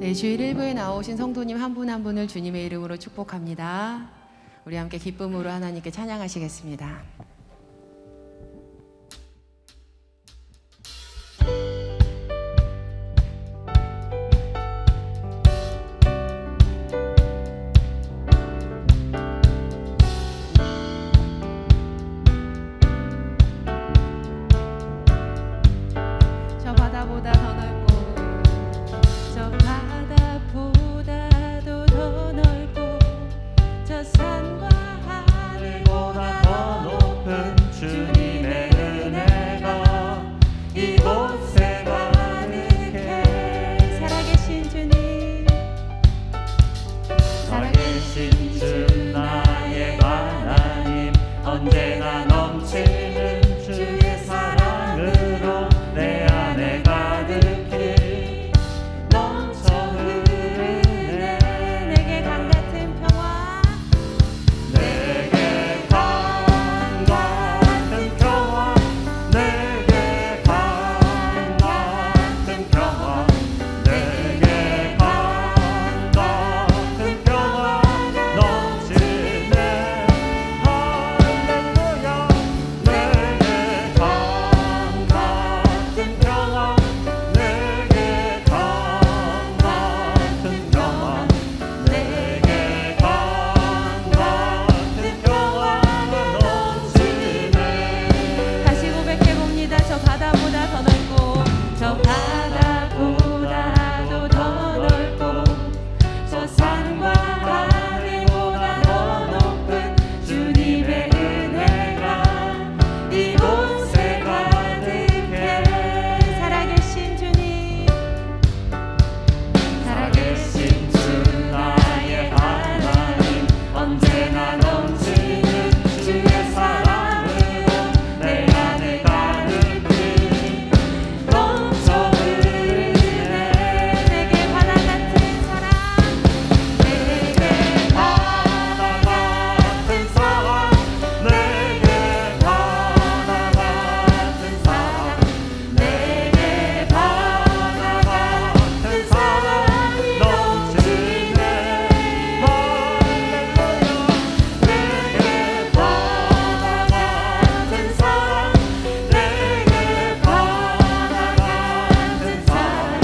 네, 주일 1부에 나오신 성도님 한 분 한 분을 주님의 이름으로 축복합니다. 우리 함께 기쁨으로 하나님께 찬양하시겠습니다. 저 바다보다 더 넓고 저 바다보다도 더 넓고 저 산과 하늘보다 더 높은 주님의 은혜가 이곳에 가득해. 살아계신 주님, 살아계신 주 나의 하나님, 언제나 넘치는 주의 사랑으로 내 안에 가득히 넘쳐 흐르네. 내게 강 같은 평화, 내게 강 같은 평화, 내게 강 같은 평화, 내게 강 같은 평화 넘치네. 할렐루야. 내게 강 같은 평화, 내게 강 같은 평화, 내게 강 같은 평화가 넘치네. 다시 고백해봅니다. 저 바다보다 더 넓고 저 바다보다도 더 넓고 저 산과 하늘보다 더 높은 주님의 은혜가 이곳에 가득해. 살아계신 주님, 살아계신 주 나의 하나님, 언제나 넘치는 주의 사랑으로 내 안에 가득히 넘쳐 흐르네. 내게 바다 같은 사랑, 내게 바다 같은 사랑, 내게 바다 같은 사랑, 내게 바다 같은 사랑이 넘치네. 할렐루야. 내게 바다 같은 사랑, 내게 바다 같은 사랑,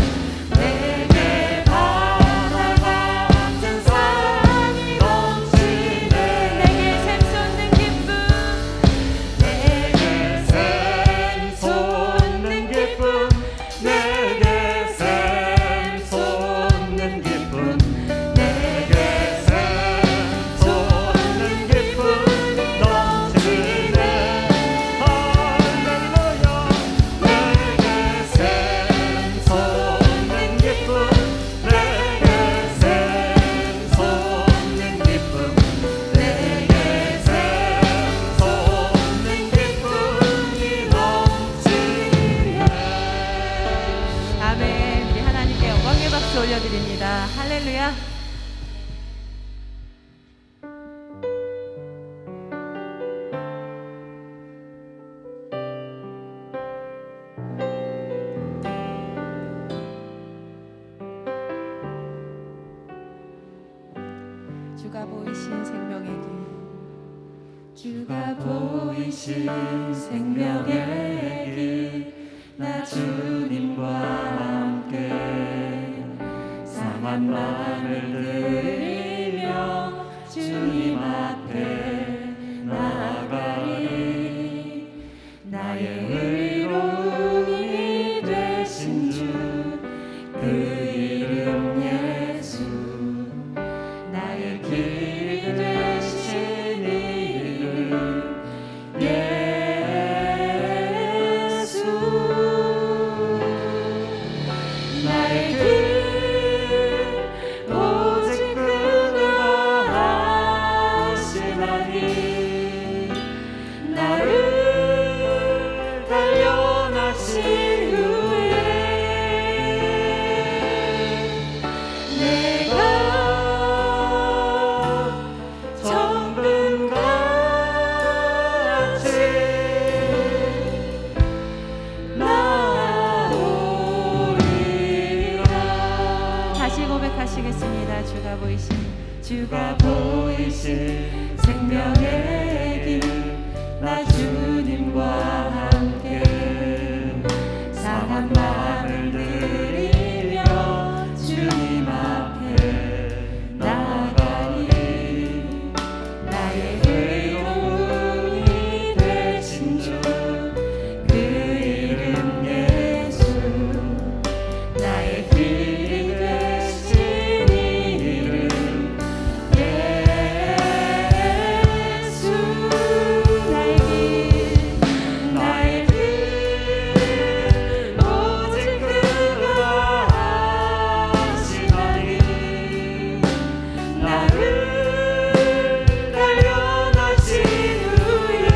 내게 바다 같은 사랑이 넘치네. 내게 샘솟는 기쁨, 내게 샘솟는 기쁨, 내게 샘솟는 기쁨, 내게 샘솟는 기쁨이 넘치네. 할렐루야. 내게 샘솟는 기쁨, 내게 샘솟는 기쁨, 내게 샘솟는 기쁨이 넘치네. 아멘. 우리 하나님께 영광의 박수 올려드립니다. 할렐루야. 주가 보이신 생명의 길, 주가 보이신 생명의 길, 나 주님과 함께 상한 마음을 들이며 주님 앞에 나아가리. 나의 의로움이 되신 주, 그 이름 예수, 나의 길이 되신 이름 예수. 나의 길 오직 그가 하시나니, 나를 단련하신 후에 날마다 주가 보이신 생명의 길 나 주님과 함께 상한 마음을 드리며 주님 앞에 나가리 나의 의로움이 되신 주 그 이름 예수 나의 길이 되신 이름 예수 나의 길 오직 그가 하시나니 나를 단련하신 후에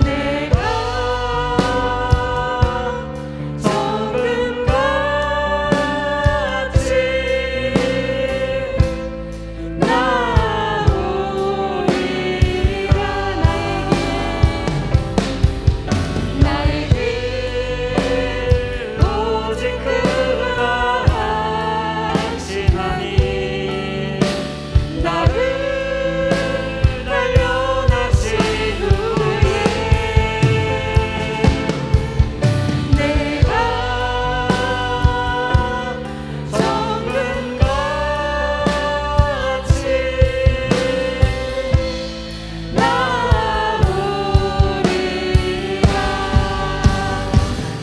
내가 정금같이 나오리라 나의 길 오직 그가 하시나니 나를 단련하신 후에 내가 정금같이 나오리라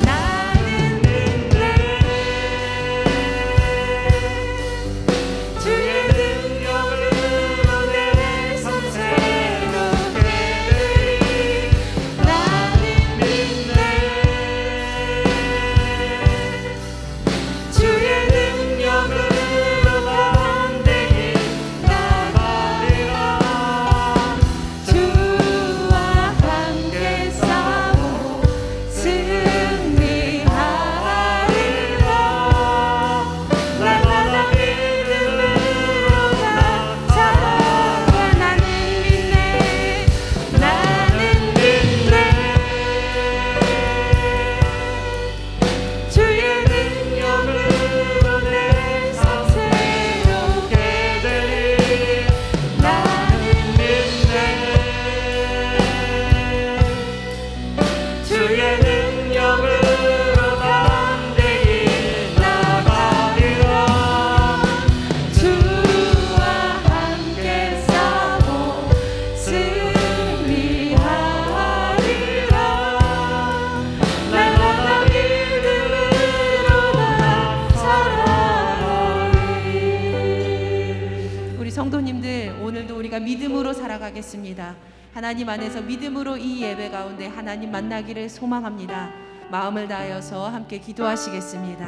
나는 믿네 주의 능력으로 내 삶 새롭게 되리 나는 믿네 주의 능력으로 담대히 나가리라 주와 함께 싸워 승리하리라 날마다 믿음으로 나 살아가 나는 믿네 주의 능력으로 내 삶 새롭게 되리 나는 믿네 주의 능력으로 담대히 나가리라 주와 함께 싸워 승리하리라 날마다 믿음으로 나 살아가리 우리 성도님들 오늘도 우리가 믿음으로 살아가겠습니다. 하나님 안에서 믿음으로 이 예배 가운데 하나님 만나기를 소망합니다. 마음을 다하여서 함께 기도하시겠습니다.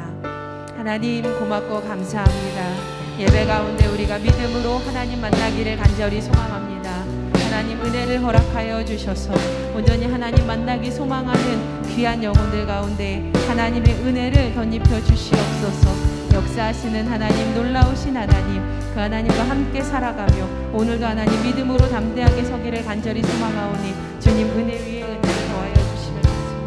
하나님 고맙고 감사합니다. 예배 가운데 우리가 믿음으로 하나님 만나기를 간절히 소망합니다. 하나님 은혜를 허락하여 주셔서 온전히 하나님 만나기 소망하는 귀한 영혼들 가운데 하나님의 은혜를 덧입혀 주시옵소서. 역사하시는 하나님 놀라우신 하나님 그 하나님과 함께 살아가며 오늘도 하나님 믿음으로 담대하게 서기를 간절히 소망하오니 주님 은혜 위에 은혜를 더하여 주시면 좋습니다.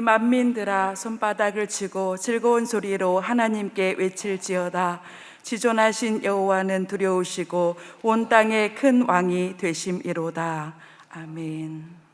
만민들아 손바닥을 치고 즐거운 소리로 하나님께 외칠지어다. 지존하신 여호와는 두려우시고 온 땅의 큰 왕이 되심이로다. 아멘.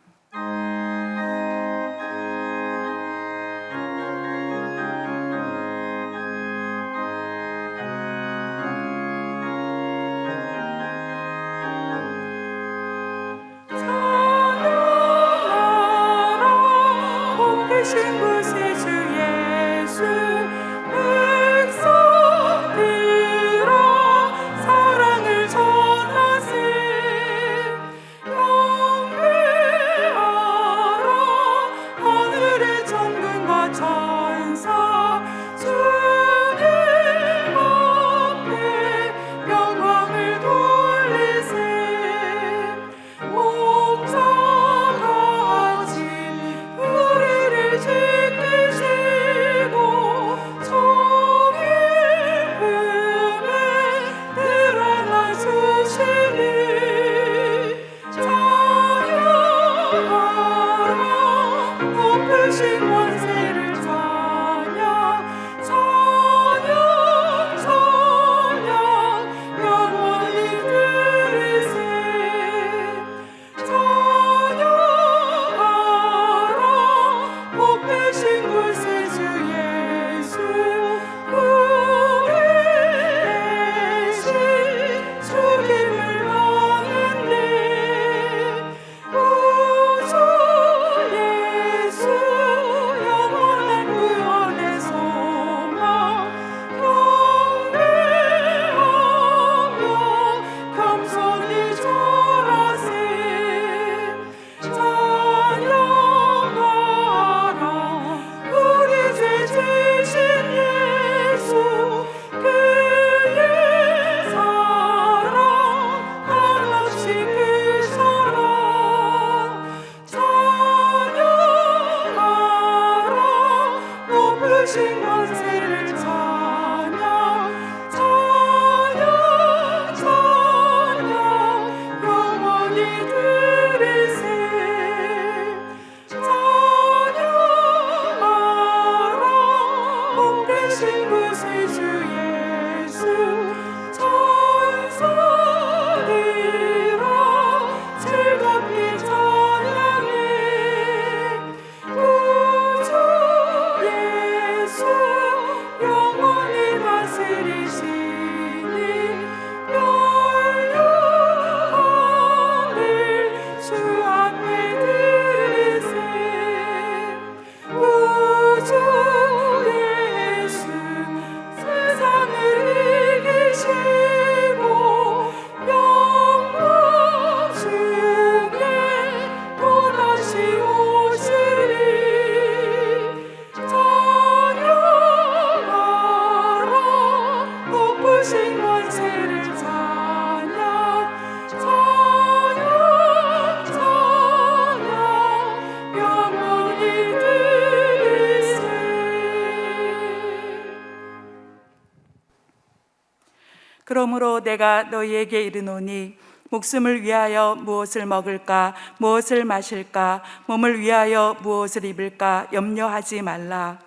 그러므로 내가 너희에게 이르노니 목숨을 위하여 무엇을 먹을까 무엇을 마실까 몸을 위하여 무엇을 입을까 염려하지 말라.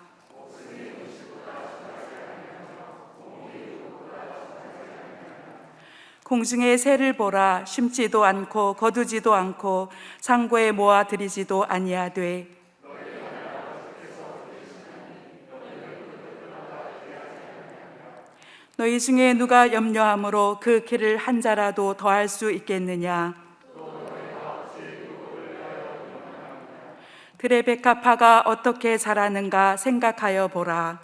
공중의 새를 보라. 심지도 않고 거두지도 않고 창고에 모아 들이지도 아니하되 너희 중에 누가 염려함으로 그 길을 한 자라도 더할 수 있겠느냐? 들의 백합화가 어떻게 자라는가 생각하여 보라.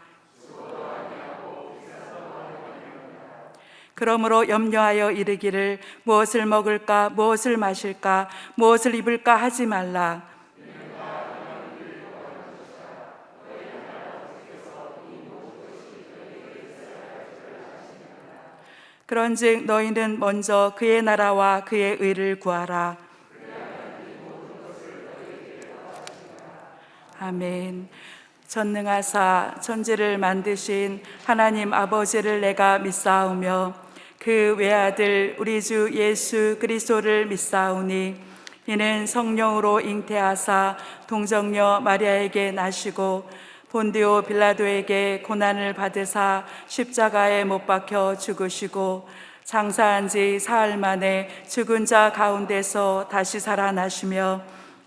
그러므로 염려하여 이르기를 무엇을 먹을까 무엇을 마실까 무엇을 입을까 하지 말라. 그런즉 너희는 먼저 그의 나라와 그의 의를 구하라. 아멘. 전능하사 천지를 만드신 하나님 아버지를 내가 믿사오며 그 외아들 우리 주 예수 그리스도를 믿사오니 이는 성령으로 잉태하사 동정녀 마리아에게 나시고 본디오 빌라도에게 고난을 받으사 십자가에 못 박혀 죽으시고 장사한 지 사흘 만에 죽은 자 가운데서 다시 살아나시며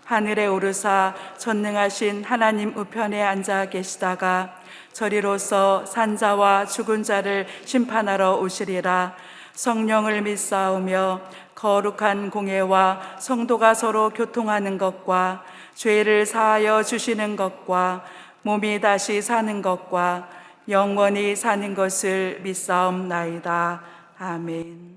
하늘에 오르사 전능하신 하나님 우편에 앉아 계시다가 저리로서 산자와 죽은 자를 심판하러 오시리라. 성령을 믿사오며 거룩한 공예와 성도가 서로 교통하는 것과 죄를 사하여 주시는 것과 몸이 다시 사는 것과 영원히 사는 것을 믿사옵나이다. 아멘.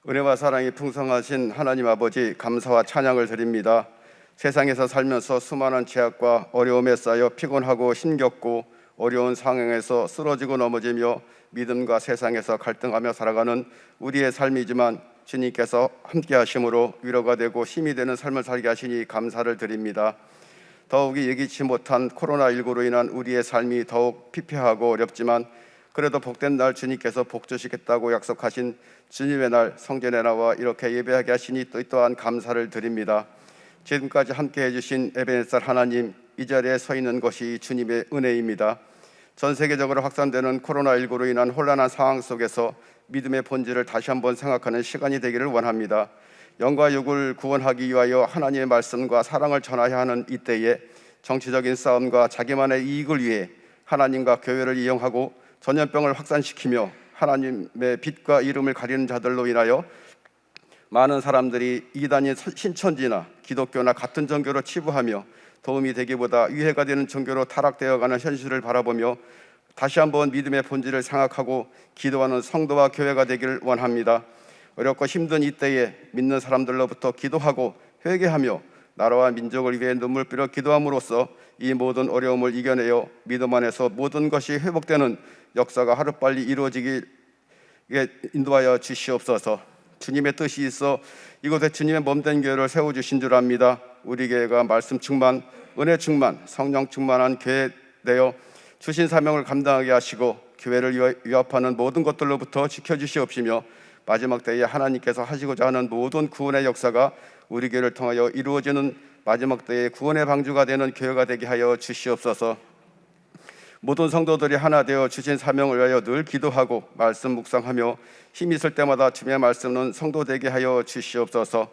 은혜와 사랑이 풍성하신 하나님 아버지, 감사와 찬양을 드립니다. 세상에서 살면서 수많은 죄악과 어려움에 쌓여 피곤하고 힘겹고 어려운 상황에서 쓰러지고 넘어지며 믿음과 세상에서 갈등하며 살아가는 우리의 삶이지만 주님께서 함께 하심으로 위로가 되고 힘이 되는 삶을 살게 하시니 감사를 드립니다. 더욱이 예기치 못한 코로나19로 인한 우리의 삶이 더욱 피폐하고 어렵지만 그래도 복된 날 주님께서 복 주시겠다고 약속하신 주님의 날 성전에 나와 이렇게 예배하게 하시니 또한 감사를 드립니다. 지금까지 함께 해주신 에베네셀 하나님, 이 자리에 서 있는 것이 주님의 은혜입니다. 전 세계적으로 확산되는 코로나19로 인한 혼란한 상황 속에서 믿음의 본질을 다시 한번 생각하는 시간이 되기를 원합니다. 영과 육을 구원하기 위하여 하나님의 말씀과 사랑을 전하여야 하는 이때에 정치적인 싸움과 자기만의 이익을 위해 하나님과 교회를 이용하고 전염병을 확산시키며 하나님의 빛과 이름을 가리는 자들로 인하여 많은 사람들이 이단인 신천지나 기독교나 같은 종교로 치부하며 도움이 되기보다 위해가 되는 종교로 타락되어가는 현실을 바라보며 다시 한번 믿음의 본질을 생각하고 기도하는 성도와 교회가 되기를 원합니다. 어렵고 힘든 이때에 믿는 사람들로부터 기도하고 회개하며 나라와 민족을 위해 눈물흘려 기도함으로써 이 모든 어려움을 이겨내어 믿음 안에서 모든 것이 회복되는 역사가 하루빨리 이루어지게 인도하여 주시옵소서. 주님의 뜻이 있어 이곳에 주님의 몸된 교회를 세워주신 줄 압니다. 우리 교회가 말씀 충만, 은혜 충만, 성령 충만한 교회 되어 주신 사명을 감당하게 하시고 교회를 위협하는 모든 것들로부터 지켜주시옵시며 마지막 때에 하나님께서 하시고자 하는 모든 구원의 역사가 우리 교회를 통하여 이루어지는 마지막 때의 구원의 방주가 되는 교회가 되게 하여 주시옵소서. 모든 성도들이 하나 되어 주신 사명을 위하여 늘 기도하고 말씀 묵상하며 힘 있을 때마다 주님의 말씀은 성도 되게 하여 주시옵소서.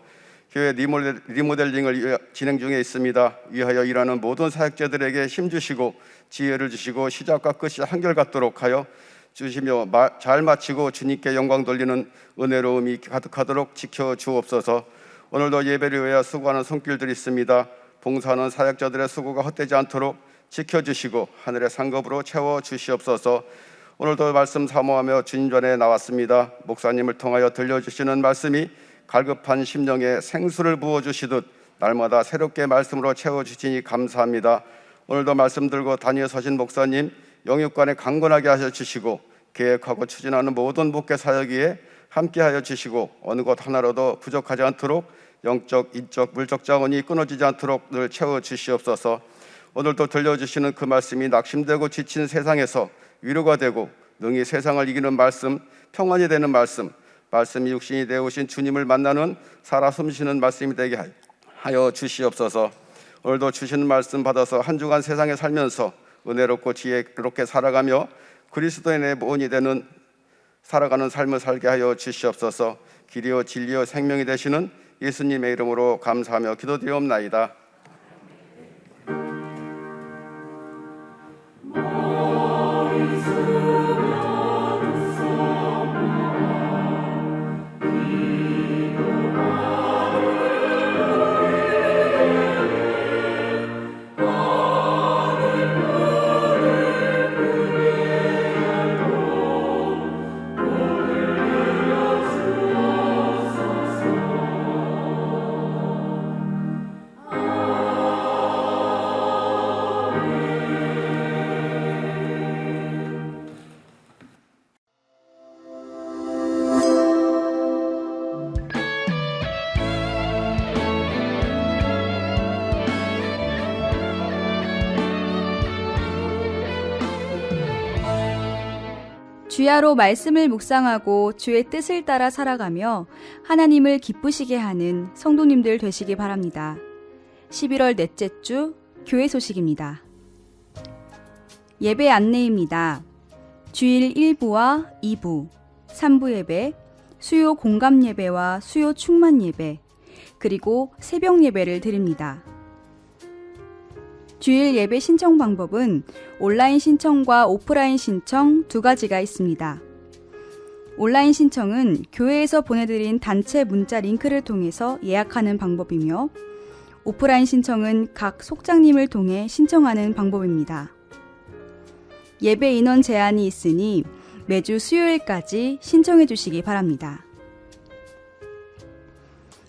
교회 리모델링을 진행 중에 있습니다. 위하여 일하는 모든 사역자들에게 힘 주시고 지혜를 주시고 시작과 끝이 한결같도록 하여 주시며 잘 마치고 주님께 영광 돌리는 은혜로움이 가득하도록 지켜주옵소서. 오늘도 예배를 위하여 수고하는 손길들이 있습니다. 봉사하는 사역자들의 수고가 헛되지 않도록 지켜주시고 하늘의 상급으로 채워주시옵소서. 오늘도 말씀 사모하며 주님 전에 나왔습니다. 목사님을 통하여 들려주시는 말씀이 갈급한 심령에 생수를 부어주시듯 날마다 새롭게 말씀으로 채워주시니 감사합니다. 오늘도 말씀 들고 다니어 서신 목사님 영육간에 강건하게 하여 주시고 계획하고 추진하는 모든 목회 사역에 함께하여 주시고 어느 것 하나라도 부족하지 않도록 영적, 인적, 물적 자원이 끊어지지 않도록 늘 채워주시옵소서. 오늘도 들려주시는 그 말씀이 낙심되고 지친 세상에서 위로가 되고 능히 세상을 이기는 말씀, 평안이 되는 말씀이 육신이 되어오신 주님을 만나는 살아 숨쉬는 말씀이 되게 하여 주시옵소서. 오늘도 주시는 말씀 받아서 한 주간 세상에 살면서 은혜롭고 지혜롭게 살아가며 그리스도인의 모원이 되는 살아가는 삶을 살게 하여 주시옵소서. 길이요 진리요 생명이 되시는 예수님의 이름으로 감사하며 기도드리옵나이다. 주야로 말씀을 묵상하고 주의 뜻을 따라 살아가며 하나님을 기쁘시게 하는 성도님들 되시기 바랍니다. 11월 넷째 주 교회 소식입니다. 예배 안내입니다. 주일 1부와 2부, 3부 예배, 수요 공감 예배와 수요 충만 예배, 그리고 새벽 예배를 드립니다. 주일 예배 신청 방법은 온라인 신청과 오프라인 신청 두 가지가 있습니다. 온라인 신청은 교회에서 보내드린 단체 문자 링크를 통해서 예약하는 방법이며, 오프라인 신청은 각 속장님을 통해 신청하는 방법입니다. 예배 인원 제한이 있으니 매주 수요일까지 신청해 주시기 바랍니다.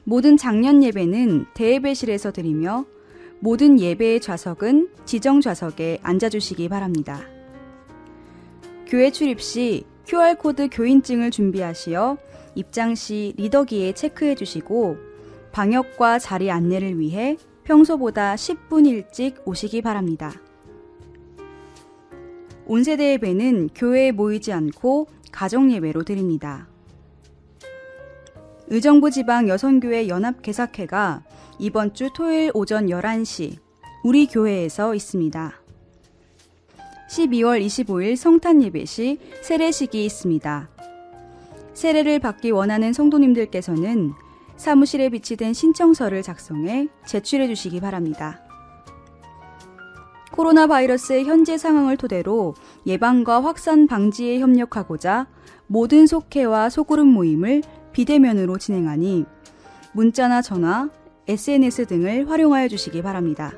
모든 작년 예배는 대예배실에서 드리며 모든 예배의 좌석은 지정 좌석에 앉아주시기 바랍니다. 교회 출입 시 QR코드 교인증을 준비하시어 입장 시 리더기에 체크해 주시고 방역과 자리 안내를 위해 평소보다 10분 일찍 오시기 바랍니다. 온세대 예배는 교회에 모이지 않고 가정예배로 드립니다. 의정부 지방 여성교회 연합개사회가 이번 주 토요일 오전 11시 우리 교회에서 있습니다. 12월 25일 성탄 예배 시 세례식이 있습니다. 세례를 받기 원하는 성도님들께서는 사무실에 비치된 신청서를 작성해 제출해 주시기 바랍니다. 코로나 바이러스의 현재 상황을 토대로 예방과 확산 방지에 협력하고자 모든 속회와 소그룹 모임을 비대면으로 진행하니 문자나 전화, SNS 등을 활용하여 주시기 바랍니다.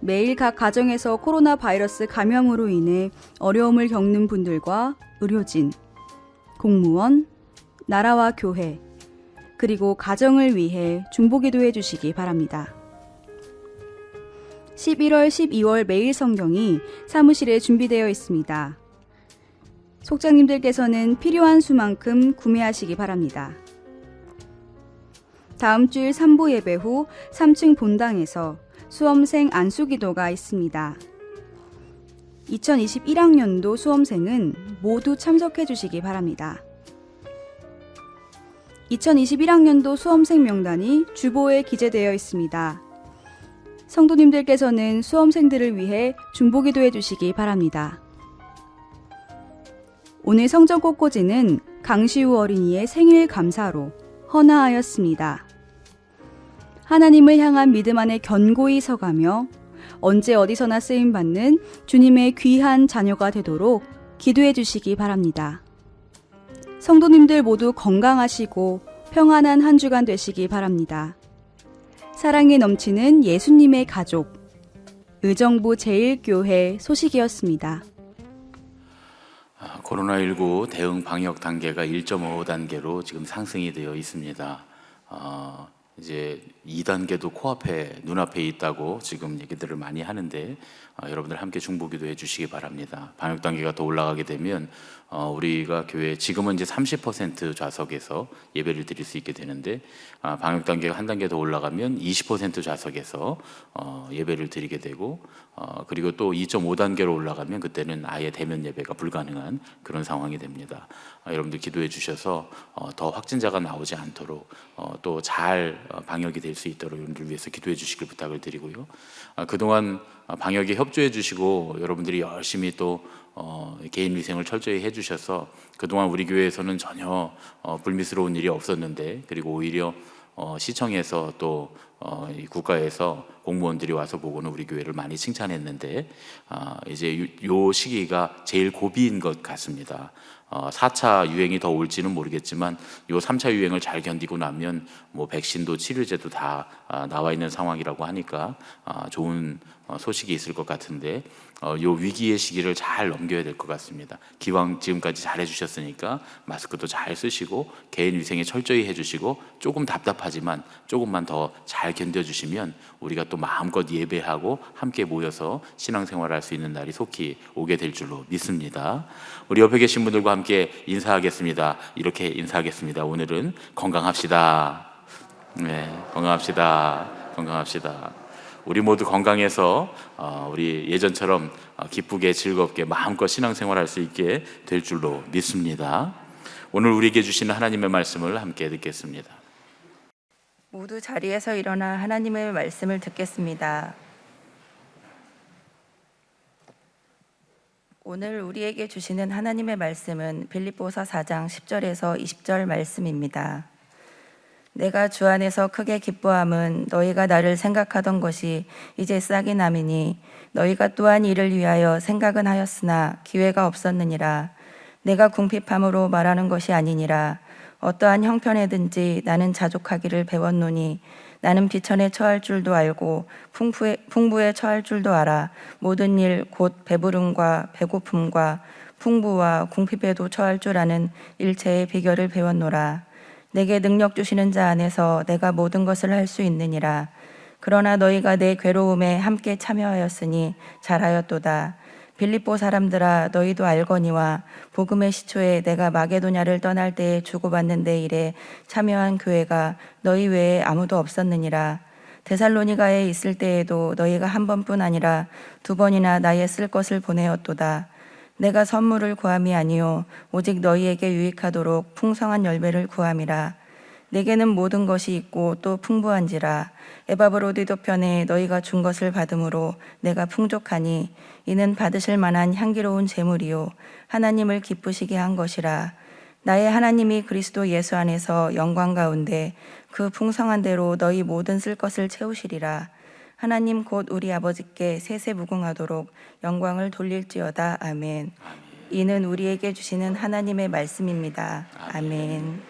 매일 각 가정에서 코로나 바이러스 감염으로 인해 어려움을 겪는 분들과 의료진, 공무원, 나라와 교회, 그리고 가정을 위해 중보기도해 주시기 바랍니다. 11월, 12월 매일 성경이 사무실에 준비되어 있습니다. 속장님들께서는 필요한 수만큼 구매하시기 바랍니다. 다음 주일 3부 예배 후 3층 본당에서 수험생 안수기도가 있습니다. 2021학년도 수험생은 모두 참석해 주시기 바랍니다. 2021학년도 수험생 명단이 주보에 기재되어 있습니다. 성도님들께서는 수험생들을 위해 중보기도해 주시기 바랍니다. 오늘 성전 꽃꽂이는 강시우 어린이의 생일 감사로 헌화하였습니다. 하나님을 향한 믿음 안에 견고히 서가며 언제 어디서나 쓰임받는 주님의 귀한 자녀가 되도록 기도해 주시기 바랍니다. 성도님들 모두 건강하시고 평안한 한 주간 되시기 바랍니다. 사랑에 넘치는 예수님의 가족, 의정부 제1교회 소식이었습니다. 코로나19 대응 방역 단계가 1.5 단계로 지금 상승이 되어 있습니다. 이제 2단계도 코앞에 눈앞에 있다고 지금 얘기들을 많이 하는데 여러분들 함께 중보기도 해주시기 바랍니다. 방역 단계가 더 올라가게 되면 우리가 교회 지금은 이제 30% 좌석에서 예배를 드릴 수 있게 되는데 방역 단계가 한 단계 더 올라가면 20% 좌석에서 예배를 드리게 되고 그리고 또 2.5단계로 올라가면 그때는 아예 대면 예배가 불가능한 그런 상황이 됩니다. 여러분들 기도해 주셔서 더 확진자가 나오지 않도록 또 잘 방역이 될 수 있도록 여러분들 위해서 기도해 주시길 부탁을 드리고요. 그동안 방역에 협조해 주시고 여러분들이 열심히 또 개인 위생을 철저히 해주셔서 그동안 우리 교회에서는 전혀 불미스러운 일이 없었는데 그리고 오히려 시청에서 또 이 국가에서 공무원들이 와서 보고는 우리 교회를 많이 칭찬했는데 이제 요 시기가 제일 고비인 것 같습니다. 4차 유행이 더 올지는 모르겠지만 요 3차 유행을 잘 견디고 나면 뭐 백신도 치료제도 다 나와 있는 상황이라고 하니까 좋은 소식이 있을 것 같은데 요 위기의 시기를 잘 넘겨야 될 것 같습니다. 기왕 지금까지 잘 해주셨으니까 마스크도 잘 쓰시고 개인 위생에 철저히 해주시고 조금 답답하지만 조금만 더 잘 견뎌주시면 우리가 또 마음껏 예배하고 함께 모여서 신앙생활할 수 있는 날이 속히 오게 될 줄로 믿습니다. 우리 옆에 계신 분들과 함께 인사하겠습니다. 이렇게 인사하겠습니다. 오늘은 건강합시다. 네, 건강합시다. 건강합시다. 우리 모두 건강해서 우리 예전처럼 기쁘게 즐겁게 마음껏 신앙생활할 수 있게 될 줄로 믿습니다. 오늘 우리에게 주시는 하나님의 말씀을 함께 듣겠습니다. 모두 자리에서 일어나 하나님의 말씀을 듣겠습니다. 오늘 우리에게 주시는 하나님의 말씀은 빌립보서 4장 10절에서 20절 말씀입니다. 내가 주 안에서 크게 기뻐함은 너희가 나를 생각하던 것이 이제 싹이 남이니 너희가 또한 이를 위하여 생각은 하였으나 기회가 없었느니라. 내가 궁핍함으로 말하는 것이 아니니라. 어떠한 형편에든지 나는 자족하기를 배웠노니 나는 비천에 처할 줄도 알고 풍부에 처할 줄도 알아. 모든 일 곧 배부름과 배고픔과 풍부와 궁핍에도 처할 줄 아는 일체의 비결을 배웠노라. 내게 능력 주시는 자 안에서 내가 모든 것을 할 수 있느니라. 그러나 너희가 내 괴로움에 함께 참여하였으니 잘하였도다. 빌립보 사람들아, 너희도 알거니와 복음의 시초에 내가 마게도냐를 떠날 때에 주고받는 데 일에 참여한 교회가 너희 외에 아무도 없었느니라. 데살로니가에 있을 때에도 너희가 한 번뿐 아니라 두 번이나 나의 쓸 것을 보내었도다. 내가 선물을 구함이 아니요 오직 너희에게 유익하도록 풍성한 열매를 구함이라. 내게는 모든 것이 있고 또 풍부한지라. 에바브로디도 편에 너희가 준 것을 받음으로 내가 풍족하니 이는 받으실 만한 향기로운 제물이요 하나님을 기쁘시게 한 것이라. 나의 하나님이 그리스도 예수 안에서 영광 가운데 그 풍성한 대로 너희 모든 쓸 것을 채우시리라. 하나님 곧 우리 아버지께 세세 무궁하도록 영광을 돌릴지어다. 아멘. 이는 우리에게 주시는 하나님의 말씀입니다. 아멘.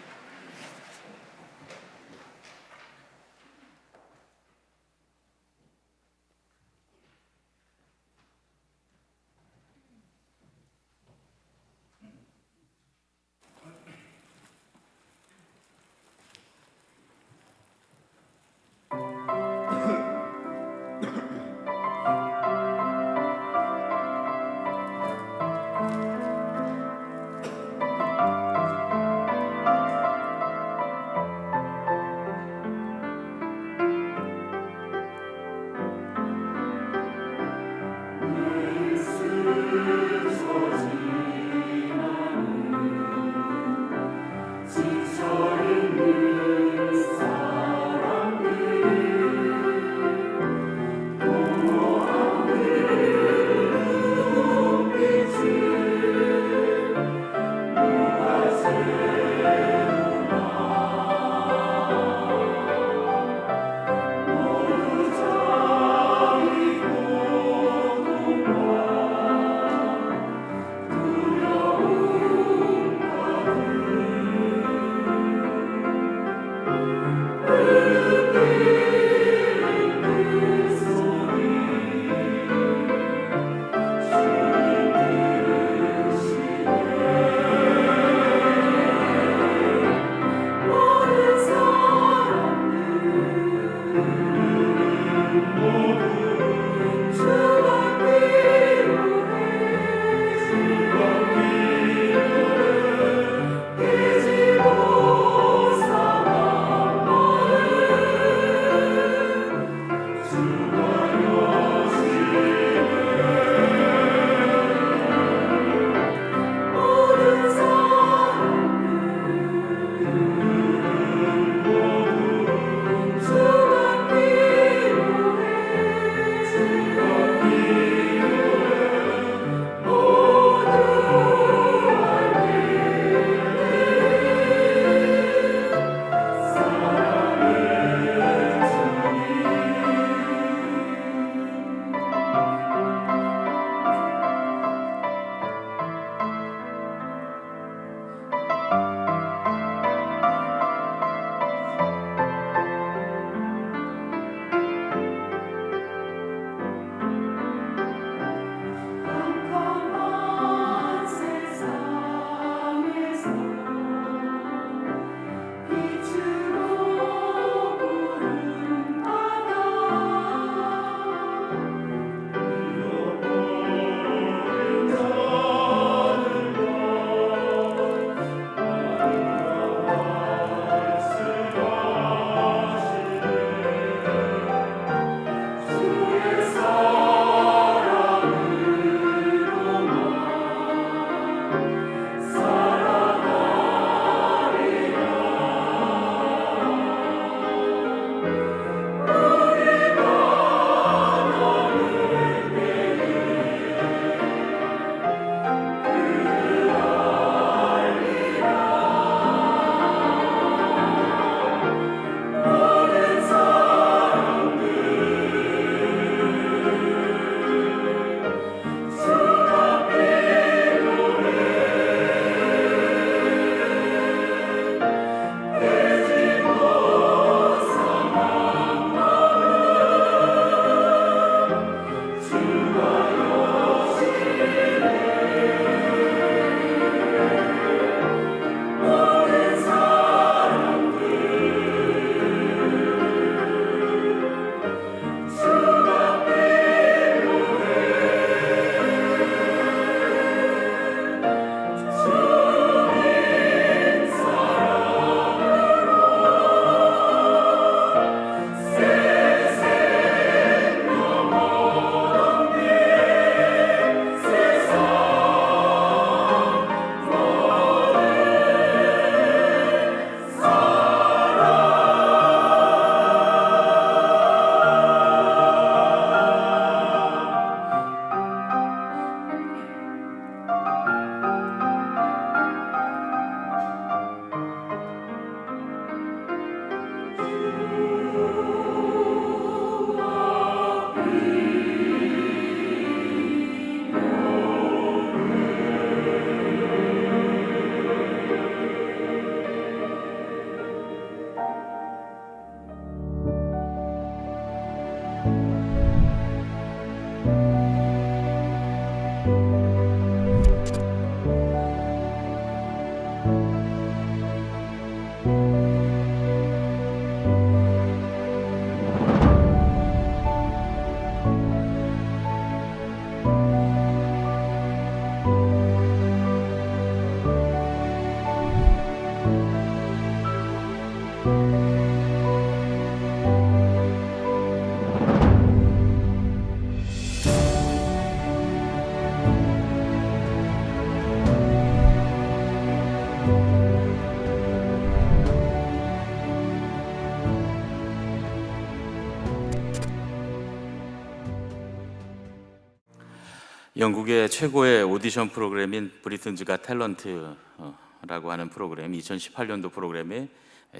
영국의 최고의 오디션 프로그램인 브리튼즈 갓 탤런트라고 하는 프로그램, 2018년도 프로그램의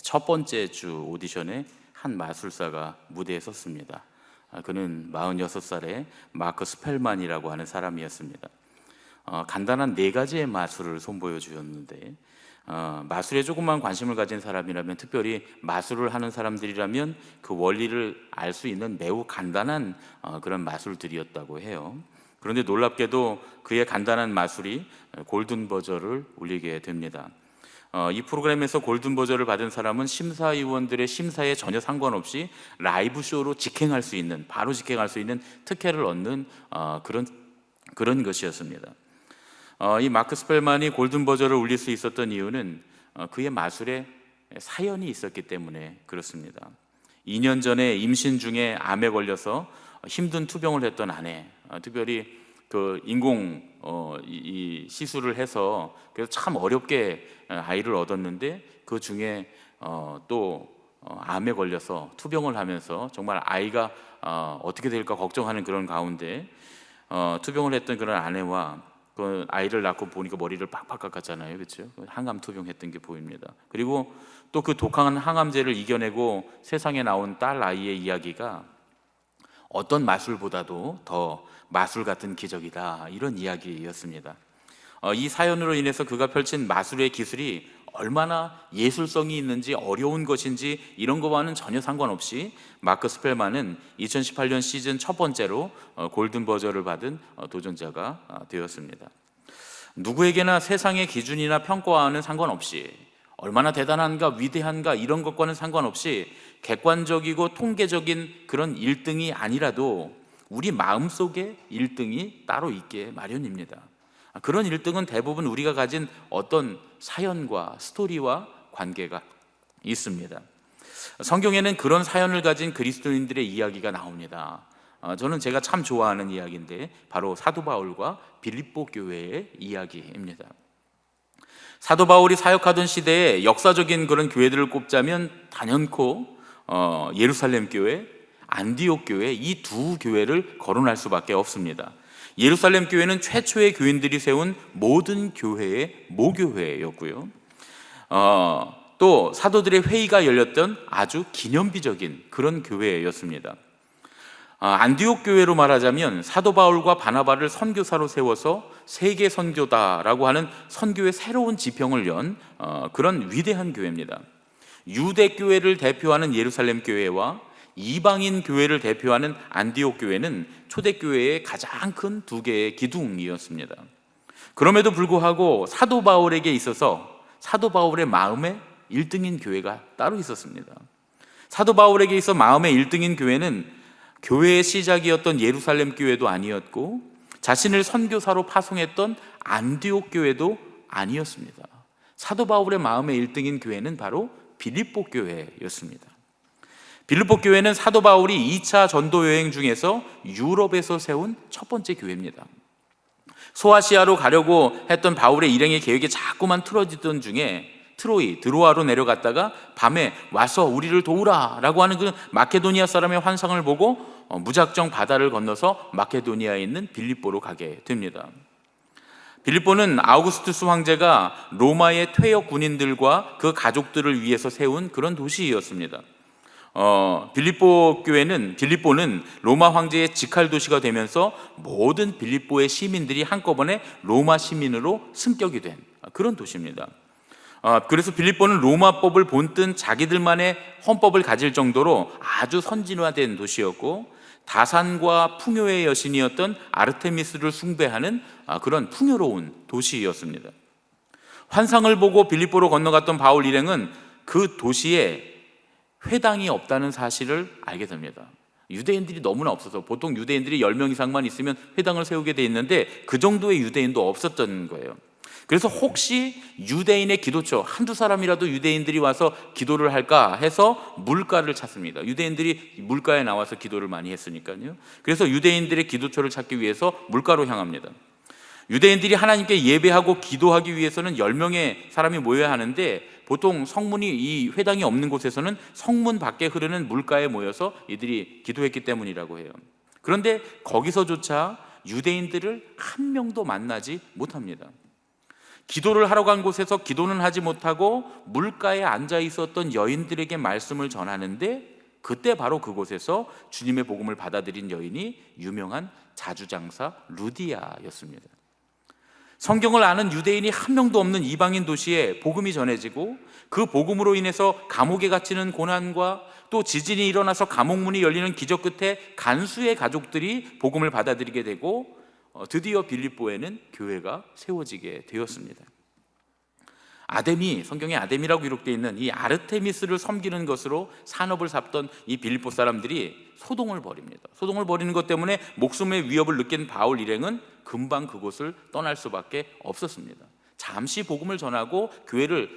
첫 번째 주 오디션에 한 마술사가 무대에 섰습니다. 그는 46살의 마크 스펠만이라고 하는 사람이었습니다. 간단한 4가지의 마술을 선보여 주었는데, 마술에 조금만 관심을 가진 사람이라면, 특별히 마술을 하는 사람들이라면 그 원리를 알 수 있는 매우 간단한 그런 마술들이었다고 해요. 그런데 놀랍게도 그의 간단한 마술이 골든 버저를 울리게 됩니다. 이 프로그램에서 골든 버저를 받은 사람은 심사위원들의 심사에 전혀 상관없이 라이브 쇼로 직행할 수 있는, 바로 직행할 수 있는 특혜를 얻는 그런 것이었습니다. 이 마크 스펠만이 골든 버저를 울릴 수 있었던 이유는 그의 마술에 사연이 있었기 때문에 그렇습니다. 2년 전에 임신 중에 암에 걸려서 힘든 투병을 했던 아내, 특별히 그 인공 이 시술을 해서 그래서 참 어렵게 아이를 얻었는데, 그 중에 또 암에 걸려서 투병을 하면서 정말 아이가 어떻게 될까 걱정하는 그런 가운데 투병을 했던 그런 아내와 그 아이를 낳고 보니까 머리를 팍팍 깎았잖아요, 그렇죠? 항암 투병했던 게 보입니다. 그리고 또 그 독한 항암제를 이겨내고 세상에 나온 딸 아이의 이야기가 어떤 마술보다도 더 마술 같은 기적이다, 이런 이야기였습니다. 이 사연으로 인해서 그가 펼친 마술의 기술이 얼마나 예술성이 있는지, 어려운 것인지 이런 거와는 전혀 상관없이 마크 스펠만은 2018년 시즌 첫 번째로 골든 버저를 받은 도전자가 되었습니다. 누구에게나 세상의 기준이나 평가와는 상관없이, 얼마나 대단한가 위대한가 이런 것과는 상관없이 객관적이고 통계적인 그런 1등이 아니라도 우리 마음속에 1등이 따로 있게 마련입니다. 그런 1등은 대부분 우리가 가진 어떤 사연과 스토리와 관계가 있습니다. 성경에는 그런 사연을 가진 그리스도인들의 이야기가 나옵니다. 저는 제가 참 좋아하는 이야기인데 바로 사도 바울과 빌립보 교회의 이야기입니다. 사도 바울이 사역하던 시대에 역사적인 그런 교회들을 꼽자면 단연코 예루살렘 교회, 안디옥 교회, 이 두 교회를 거론할 수밖에 없습니다. 예루살렘 교회는 최초의 교인들이 세운 모든 교회의 모교회였고요. 또 사도들의 회의가 열렸던 아주 기념비적인 그런 교회였습니다. 안디옥 교회로 말하자면 사도 바울과 바나바를 선교사로 세워서 세계 선교다라고 하는 선교의 새로운 지평을 연 그런 위대한 교회입니다. 유대 교회를 대표하는 예루살렘 교회와 이방인 교회를 대표하는 안디옥 교회는 초대교회의 가장 큰 2개의 기둥이었습니다. 그럼에도 불구하고 사도 바울에게 있어서 사도 바울의 마음에 1등인 교회가 따로 있었습니다. 사도 바울에게 있어 마음의 1등인 교회는 교회의 시작이었던 예루살렘 교회도 아니었고, 자신을 선교사로 파송했던 안디옥 교회도 아니었습니다. 사도 바울의 마음의 1등인 교회는 바로 빌립보 교회였습니다. 빌립보 교회는 사도 바울이 2차 전도 여행 중에서 유럽에서 세운 첫 번째 교회입니다. 소아시아로 가려고 했던 바울의 일행의 계획이 자꾸만 틀어지던 중에 드로아로 내려갔다가 밤에 와서 우리를 도우라 라고 하는 그 마케도니아 사람의 환상을 보고 무작정 바다를 건너서 마케도니아에 있는 빌립보로 가게 됩니다. 빌립보는 아우구스투스 황제가 로마의 퇴역 군인들과 그 가족들을 위해서 세운 그런 도시였습니다. 빌립보는 로마 황제의 직할 도시가 되면서 모든 빌립보의 시민들이 한꺼번에 로마 시민으로 승격이 된 그런 도시입니다. 그래서 빌립보는 로마법을 본뜬 자기들만의 헌법을 가질 정도로 아주 선진화된 도시였고, 다산과 풍요의 여신이었던 아르테미스를 숭배하는 그런 풍요로운 도시였습니다. 환상을 보고 빌립보로 건너갔던 바울 일행은 그 도시에 회당이 없다는 사실을 알게 됩니다. 유대인들이 너무나 없어서 보통 유대인들이 10명 이상만 있으면 회당을 세우게 돼 있는데 그 정도의 유대인도 없었던 거예요. 그래서 혹시 유대인의 기도처, 한두 사람이라도 유대인들이 와서 기도를 할까 해서 물가를 찾습니다. 유대인들이 물가에 나와서 기도를 많이 했으니까요. 그래서 유대인들의 기도처를 찾기 위해서 물가로 향합니다. 유대인들이 하나님께 예배하고 기도하기 위해서는 10명의 사람이 모여야 하는데 보통 성문이 이 회당이 없는 곳에서는 성문 밖에 흐르는 물가에 모여서 이들이 기도했기 때문이라고 해요. 그런데 거기서조차 유대인들을 한 명도 만나지 못합니다. 기도를 하러 간 곳에서 기도는 하지 못하고 물가에 앉아 있었던 여인들에게 말씀을 전하는데 그때 바로 그곳에서 주님의 복음을 받아들인 여인이 유명한 자주장사 루디아였습니다. 성경을 아는 유대인이 한 명도 없는 이방인 도시에 복음이 전해지고 그 복음으로 인해서 감옥에 갇히는 고난과 또 지진이 일어나서 감옥문이 열리는 기적 끝에 간수의 가족들이 복음을 받아들이게 되고 드디어 빌립보에는 교회가 세워지게 되었습니다. 아데미, 성경에 아데미라고 기록되어 있는 이 아르테미스를 섬기는 것으로 산업을 삼던 이 빌립보 사람들이 소동을 벌입니다. 소동을 벌이는 것 때문에 목숨의 위협을 느낀 바울 일행은 금방 그곳을 떠날 수밖에 없었습니다. 잠시 복음을 전하고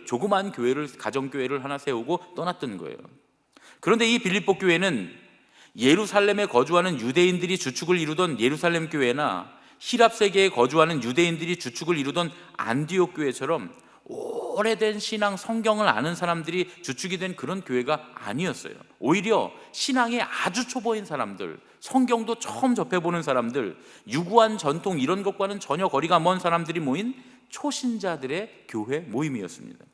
조그만 교회를, 가정교회를 하나 세우고 떠났던 거예요. 그런데 이 빌립보 교회는 예루살렘에 거주하는 유대인들이 주축을 이루던 예루살렘 교회나 히랍 세계에 거주하는 유대인들이 주축을 이루던 안디옥 교회처럼 오래된 신앙, 성경을 아는 사람들이 주축이 된 그런 교회가 아니었어요. 오히려 신앙에 아주 초보인 사람들, 성경도 처음 접해보는 사람들, 유구한 전통 이런 것과는 전혀 거리가 먼 사람들이 모인 초신자들의 교회 모임이었습니다.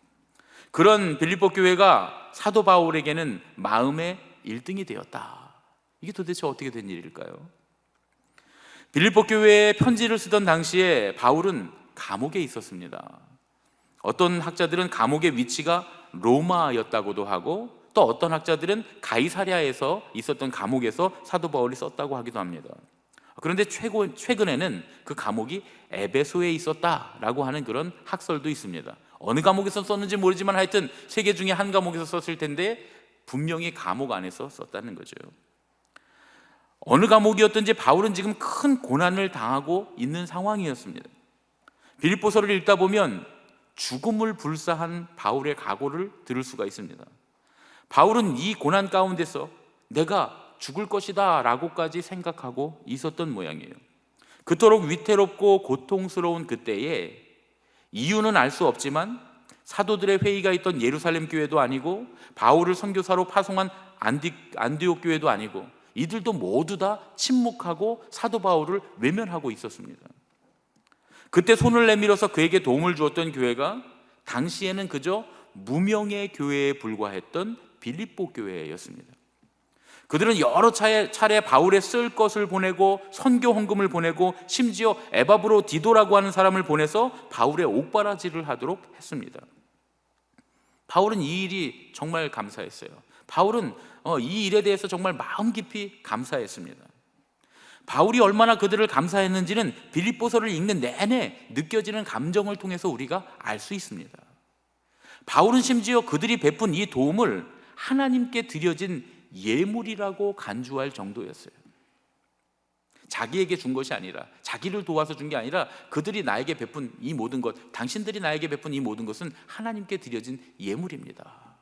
그런 빌립보 교회가 사도 바울에게는 마음의 1등이 되었다. 이게 도대체 어떻게 된 일일까요? 빌립보 교회에 편지를 쓰던 당시에 바울은 감옥에 있었습니다. 어떤 학자들은 감옥의 위치가 로마였다고도 하고 또 어떤 학자들은 가이사랴에서 있었던 감옥에서 사도 바울이 썼다고 하기도 합니다. 그런데 최근에는 그 감옥이 에베소에 있었다라고 하는 그런 학설도 있습니다. 어느 감옥에서 썼는지 모르지만 하여튼 세 개 중에 한 감옥에서 썼을 텐데 분명히 감옥 안에서 썼다는 거죠. 어느 감옥이었든지 바울은 지금 큰 고난을 당하고 있는 상황이었습니다. 빌립보서를 읽다 보면 죽음을 불사한 바울의 각오를 들을 수가 있습니다. 바울은 이 고난 가운데서 내가 죽을 것이다 라고까지 생각하고 있었던 모양이에요. 그토록 위태롭고 고통스러운 그때에 이유는 알 수 없지만 사도들의 회의가 있던 예루살렘 교회도 아니고 바울을 선교사로 파송한 안디옥 교회도 아니고 이들도 모두 다 침묵하고 사도 바울을 외면하고 있었습니다. 그때 손을 내밀어서 그에게 도움을 주었던 교회가 당시에는 그저 무명의 교회에 불과했던 빌립보 교회였습니다. 그들은 여러 차례 바울의 쓸 것을 보내고 선교 헌금을 보내고 심지어 에바브로 디도라고 하는 사람을 보내서 바울의 옥바라지를 하도록 했습니다. 바울은 이 일이 정말 감사했어요. 바울은 이 일에 대해서 정말 마음 깊이 감사했습니다. 바울이 얼마나 그들을 감사했는지는 빌립보서를 읽는 내내 느껴지는 감정을 통해서 우리가 알 수 있습니다. 바울은 심지어 그들이 베푼 이 도움을 하나님께 드려진 예물이라고 간주할 정도였어요. 자기에게 준 것이 아니라, 자기를 도와서 준 게 아니라 그들이 나에게 베푼 이 모든 것, 당신들이 나에게 베푼 이 모든 것은 하나님께 드려진 예물입니다.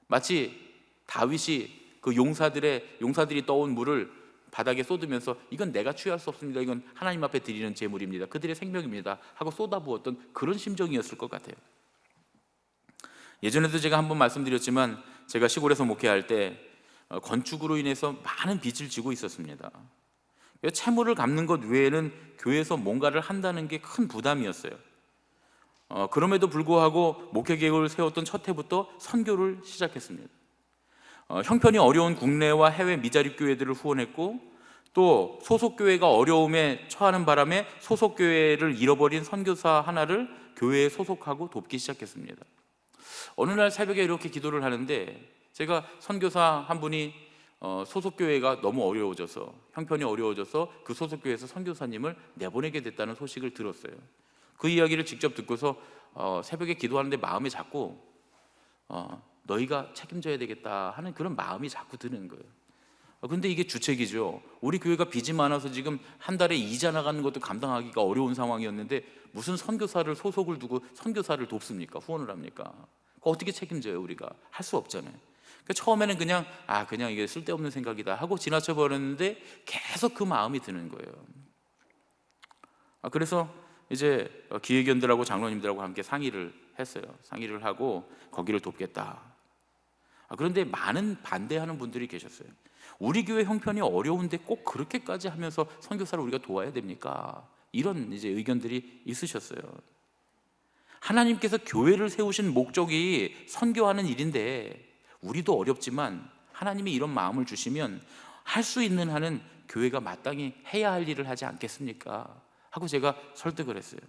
마치 다윗이 그 용사들이 떠온 물을 바닥에 쏟으면서 이건 내가 취할 수 없습니다. 이건 하나님 앞에 드리는 제물입니다. 그들의 생명입니다. 하고 쏟아부었던 그런 심정이었을 것 같아요. 예전에도 제가 한번 말씀드렸지만 제가 시골에서 목회할 때 건축으로 인해서 많은 빚을 지고 있었습니다. 채무를 갚는 것 외에는 교회에서 뭔가를 한다는 게 큰 부담이었어요. 그럼에도 불구하고 목회 계획을 세웠던 첫 해부터 선교를 시작했습니다. 형편이 어려운 국내와 해외 미자립 교회들을 후원했고 또 소속 교회가 어려움에 처하는 바람에 소속 교회를 잃어버린 선교사 하나를 교회에 소속하고 돕기 시작했습니다. 어느 날 새벽에 이렇게 기도를 하는데 제가 선교사 한 분이 소속 교회가 너무 어려워져서 형편이 어려워져서 그 소속 교회에서 선교사님을 내보내게 됐다는 소식을 들었어요. 그 이야기를 직접 듣고서 새벽에 기도하는데 마음에 자꾸 너희가 책임져야 되겠다 하는 그런 마음이 자꾸 드는 거예요. 근데 이게 주책이죠. 우리 교회가 빚이 많아서 지금 한 달에 이자 나가는 것도 감당하기가 어려운 상황이었는데 무슨 선교사를 소속을 두고 선교사를 돕습니까? 후원을 합니까? 어떻게 책임져요? 우리가 할 수 없잖아요. 그러니까 처음에는 그냥 이게 쓸데없는 생각이다 하고 지나쳐 버렸는데 계속 그 마음이 드는 거예요. 그래서 이제 기획위원들하고 장로님들하고 함께 상의를 했어요. 상의를 하고 거기를 돕겠다. 그런데 많은 반대하는 분들이 계셨어요. 우리 교회 형편이 어려운데 꼭 그렇게까지 하면서 선교사를 우리가 도와야 됩니까? 이런 이제 의견들이 있으셨어요. 하나님께서 교회를 세우신 목적이 선교하는 일인데 우리도 어렵지만 하나님이 이런 마음을 주시면 할 수 있는 한은 교회가 마땅히 해야 할 일을 하지 않겠습니까? 하고 제가 설득을 했어요.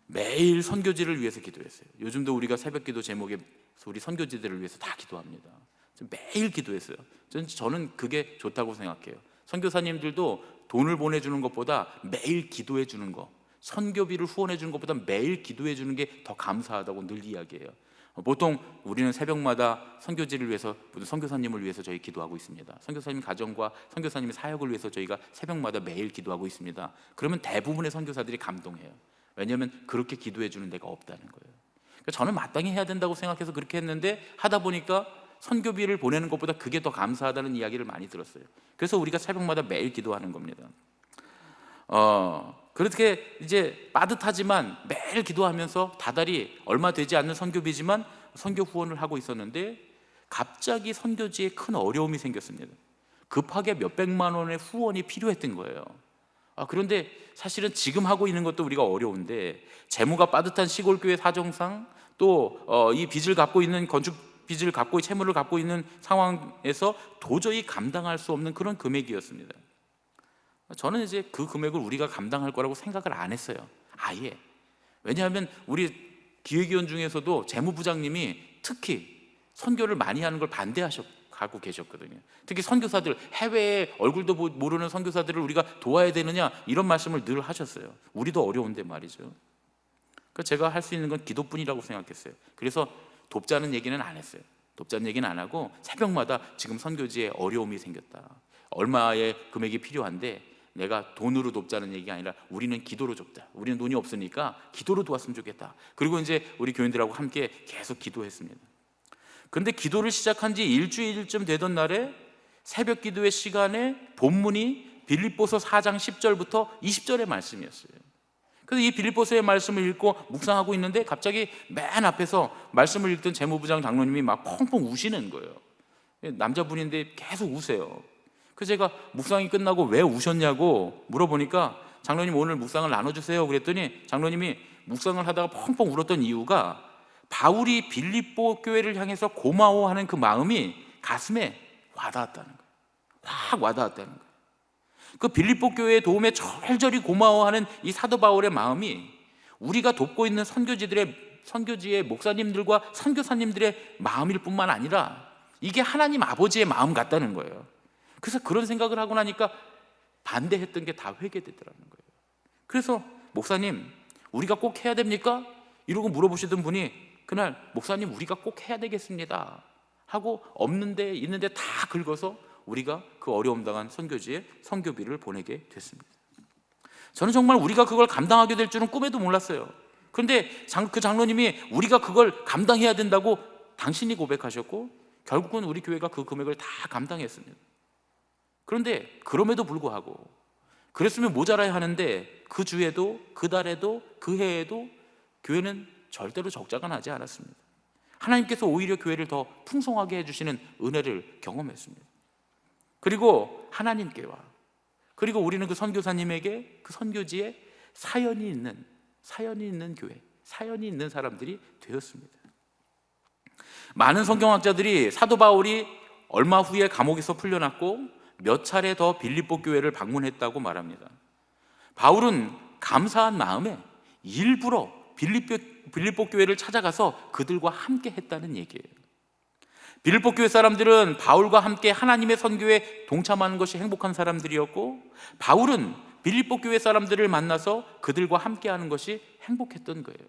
매일 선교지를 위해서 기도했어요. 요즘도 우리가 새벽기도 제목에 우리 선교지들을 위해서 다 기도합니다. 매일 기도했어요. 저는 그게 좋다고 생각해요. 선교사님들도 돈을 보내주는 것보다 매일 기도해 주는 거, 선교비를 후원해 주는 것보다 매일 기도해 주는 게 더 감사하다고 늘 이야기해요. 보통 우리는 새벽마다 선교지를 위해서, 선교사님을 위해서 저희 기도하고 있습니다. 선교사님 가정과 선교사님의 사역을 위해서 저희가 새벽마다 매일 기도하고 있습니다. 그러면 대부분의 선교사들이 감동해요. 왜냐하면 그렇게 기도해 주는 데가 없다는 거예요. 그러니까 저는 마땅히 해야 된다고 생각해서 그렇게 했는데 하다 보니까 선교비를 보내는 것보다 그게 더 감사하다는 이야기를 많이 들었어요. 그래서 우리가 새벽마다 매일 기도하는 겁니다. 그렇게 이제 빠듯하지만 매일 기도하면서 다달이 얼마 되지 않는 선교비지만 선교 후원을 하고 있었는데 갑자기 선교지에 큰 어려움이 생겼습니다. 급하게 몇백만 원의 후원이 필요했던 거예요. 그런데 사실은 지금 하고 있는 것도 우리가 어려운데 재무가 빠듯한 시골교회 사정상 또 이 빚을 갖고 있는 건축 빚을 갖고 채무를 갖고 있는 상황에서 도저히 감당할 수 없는 그런 금액이었습니다. 저는 이제 그 금액을 우리가 감당할 거라고 생각을 안 했어요. 아예. 왜냐하면 우리 기획위원 중에서도 재무부장님이 특히 선교를 많이 하는 걸 반대하고 계셨거든요. 특히 선교사들, 해외에 얼굴도 모르는 선교사들을 우리가 도와야 되느냐 이런 말씀을 늘 하셨어요. 우리도 어려운데 말이죠. 그러니까 제가 할 수 있는 건 기도뿐이라고 생각했어요. 그래서 돕자는 얘기는 안 했어요. 돕자는 얘기는 안 하고 새벽마다 지금 선교지에 어려움이 생겼다. 얼마의 금액이 필요한데 내가 돈으로 돕자는 얘기가 아니라 우리는 기도로 돕자. 우리는 돈이 없으니까 기도로 도왔으면 좋겠다. 그리고 이제 우리 교인들하고 함께 계속 기도했습니다. 그런데 기도를 시작한 지 일주일쯤 되던 날에 새벽 기도의 시간에 본문이 빌립보서 4장 10절부터 20절의 말씀이었어요. 그래서 이 빌립보서의 말씀을 읽고 묵상하고 있는데 갑자기 맨 앞에서 말씀을 읽던 재무부장 장로님이 막 펑펑 우시는 거예요. 남자분인데 계속 우세요. 그래서 제가 묵상이 끝나고 왜 우셨냐고 물어보니까 장로님 오늘 묵상을 나눠주세요 그랬더니 장로님이 묵상을 하다가 펑펑 울었던 이유가 바울이 빌립보 교회를 향해서 고마워하는 그 마음이 가슴에 와닿았다는 거예요. 확 와닿았다는 거예요. 그 빌립보 교회의 도움에 절절히 고마워하는 이 사도 바울의 마음이 우리가 돕고 있는 선교지의 목사님들과 선교사님들의 마음일 뿐만 아니라 이게 하나님 아버지의 마음 같다는 거예요. 그래서 그런 생각을 하고 나니까 반대했던 게 다 회개되더라는 거예요. 그래서 목사님 우리가 꼭 해야 됩니까? 이러고 물어보시던 분이 그날 목사님 우리가 꼭 해야 되겠습니다 하고 없는데 있는데 다 긁어서 우리가 그 어려움 당한 선교지에 선교비를 보내게 됐습니다. 저는 정말 우리가 그걸 감당하게 될 줄은 꿈에도 몰랐어요. 그런데 그 장로님이 우리가 그걸 감당해야 된다고 당신이 고백하셨고 결국은 우리 교회가 그 금액을 다 감당했습니다. 그런데 그럼에도 불구하고 그랬으면 모자라야 하는데 그 주에도 그 달에도 그 해에도 교회는 절대로 적자가 나지 않았습니다. 하나님께서 오히려 교회를 더 풍성하게 해주시는 은혜를 경험했습니다. 그리고 하나님께와 그리고 우리는 그 선교사님에게 그 선교지에 사연이 있는 교회, 사연이 있는 사람들이 되었습니다. 많은 성경학자들이 사도 바울이 얼마 후에 감옥에서 풀려났고 몇 차례 더 빌립보 교회를 방문했다고 말합니다. 바울은 감사한 마음에 일부러 빌립보 교회를 찾아가서 그들과 함께 했다는 얘기예요. 빌립보 교회 사람들은 바울과 함께 하나님의 선교에 동참하는 것이 행복한 사람들이었고 바울은 빌립보 교회 사람들을 만나서 그들과 함께하는 것이 행복했던 거예요.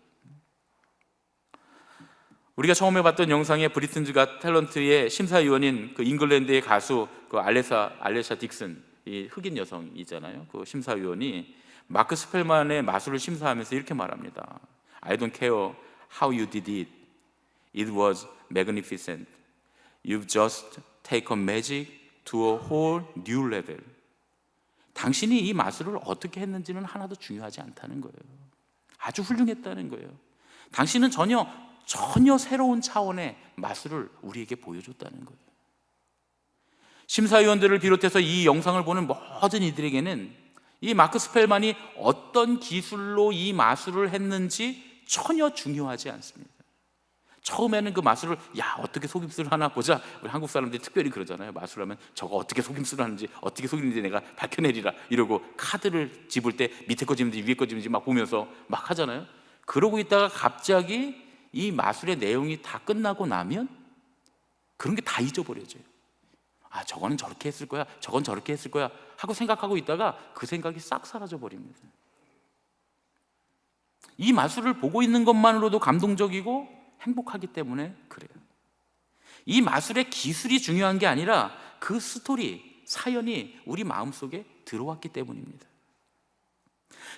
우리가 처음에 봤던 영상의 브리튼즈 갓 탤런트의 심사위원인 그 잉글랜드의 가수 그 알레샤 딕슨, 이 흑인 여성 있잖아요. 그 심사위원이 마크 스펠만의 마술을 심사하면서 이렇게 말합니다. I don't care how you did it. It was magnificent. You've just taken magic to a whole new level. 당신이 이 마술을 어떻게 했는지는 하나도 중요하지 않다는 거예요. 아주 훌륭했다는 거예요. 당신은 전혀 새로운 차원의 마술을 우리에게 보여줬다는 거예요. 심사위원들을 비롯해서 이 영상을 보는 모든 이들에게는 이 마크 스펠만이 어떤 기술로 이 마술을 했는지 전혀 중요하지 않습니다. 처음에는 그 마술을 어떻게 속임수를 하나 보자. 우리 한국 사람들이 특별히 그러잖아요. 마술하면 저거 어떻게 속임수를 하는지, 어떻게 속이는지 내가 밝혀내리라 이러고 카드를 집을 때 밑에 거 집는지 위에 거 집는지 막 보면서 막 하잖아요. 그러고 있다가 갑자기 이 마술의 내용이 다 끝나고 나면 그런 게 다 잊어버려져요. 저거는 저렇게 했을 거야, 저건 저렇게 했을 거야 하고 생각하고 있다가 그 생각이 싹 사라져 버립니다. 이 마술을 보고 있는 것만으로도 감동적이고 행복하기 때문에 그래요. 이 마술의 기술이 중요한 게 아니라 그 스토리, 사연이 우리 마음속에 들어왔기 때문입니다.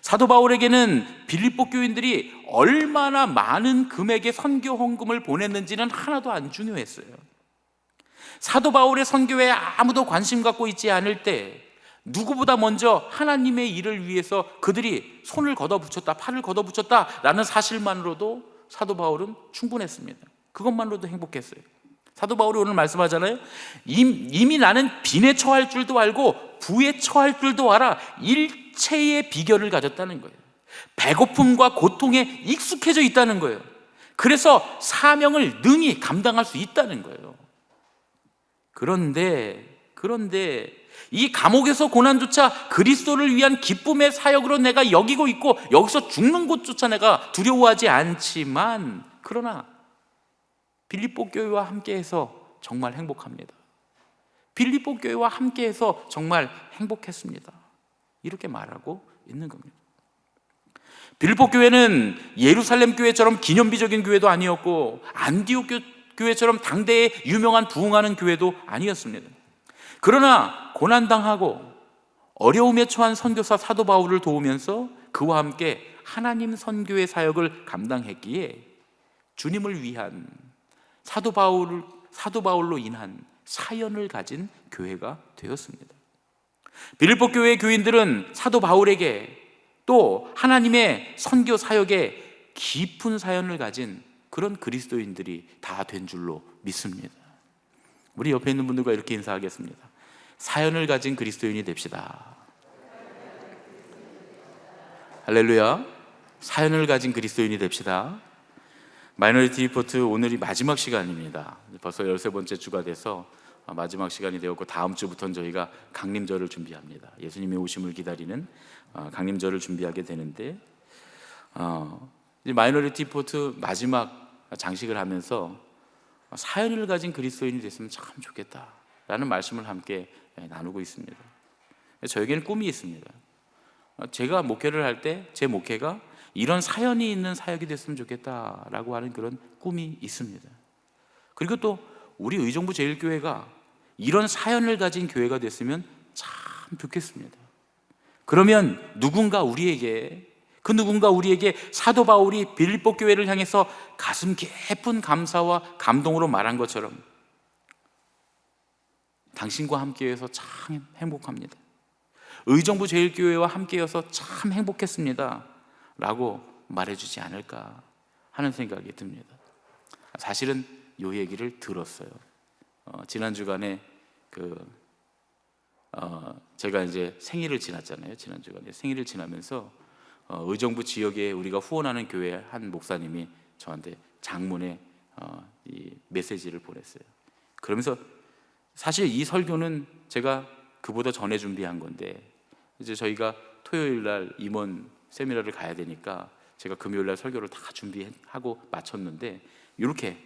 사도 바울에게는 빌립보 교인들이 얼마나 많은 금액의 선교 헌금을 보냈는지는 하나도 안 중요했어요. 사도 바울의 선교에 아무도 관심 갖고 있지 않을 때 누구보다 먼저 하나님의 일을 위해서 그들이 손을 걷어붙였다, 팔을 걷어붙였다라는 사실만으로도 사도 바울은 충분했습니다. 그것만으로도 행복했어요. 사도 바울이 오늘 말씀하잖아요. 이미 나는 빈에 처할 줄도 알고 부에 처할 줄도 알아. 일체의 비결을 가졌다는 거예요. 배고픔과 고통에 익숙해져 있다는 거예요. 그래서 사명을 능히 감당할 수 있다는 거예요. 그런데 이 감옥에서 고난조차 그리스도를 위한 기쁨의 사역으로 내가 여기고 있고 여기서 죽는 것조차 내가 두려워하지 않지만, 그러나 빌립보 교회와 함께해서 정말 행복합니다. 빌립보 교회와 함께해서 정말 행복했습니다. 이렇게 말하고 있는 겁니다. 빌립보 교회는 예루살렘 교회처럼 기념비적인 교회도 아니었고 안디옥 교회처럼 당대에 유명한 부흥하는 교회도 아니었습니다. 그러나 고난당하고 어려움에 처한 선교사 사도 바울을 도우면서 그와 함께 하나님 선교의 사역을 감당했기에 주님을 위한 사도 바울로 인한 사연을 가진 교회가 되었습니다. 빌립보 교회의 교인들은 사도 바울에게 또 하나님의 선교 사역에 깊은 사연을 가진 그런 그리스도인들이 다 된 줄로 믿습니다. 우리 옆에 있는 분들과 이렇게 인사하겠습니다. 사연을 가진 그리스도인이 됩시다. 할렐루야. 사연을 가진 그리스도인이 됩시다. 마이너리티 리포트 오늘이 마지막 시간입니다. 벌써 13번째 주가 돼서 마지막 시간이 되었고 다음 주부터는 저희가 강림절을 준비합니다. 예수님의 오심을 기다리는 강림절을 준비하게 되는데 이제 마이너리티 리포트 마지막 장식을 하면서 사연을 가진 그리스도인이 됐으면 참 좋겠다라는 말씀을 함께 나누고 있습니다. 저에게는 꿈이 있습니다. 제가 목회를 할 때 제 목회가 이런 사연이 있는 사역이 됐으면 좋겠다라고 하는 그런 꿈이 있습니다. 그리고 또 우리 의정부 제일교회가 이런 사연을 가진 교회가 됐으면 참 좋겠습니다. 그러면 그 누군가 우리에게 사도 바울이 빌립보 교회를 향해서 가슴 깊은 감사와 감동으로 말한 것처럼 당신과 함께해서 참 행복합니다. 의정부 제일교회와 함께여서 참 행복했습니다 라고 말해주지 않을까 하는 생각이 듭니다. 사실은 이 얘기를 들었어요. 지난 주간에 제가 이제 생일을 지났잖아요. 지난 주간에 생일을 지나면서 의정부 지역에 우리가 후원하는 교회 한 목사님이 저한테 장문의 이 메시지를 보냈어요. 그러면서 사실 이 설교는 제가 그보다 전에 준비한 건데 이제 저희가 토요일 날 임원 세미나를 가야 되니까 제가 금요일 날 설교를 다 준비하고 마쳤는데 이렇게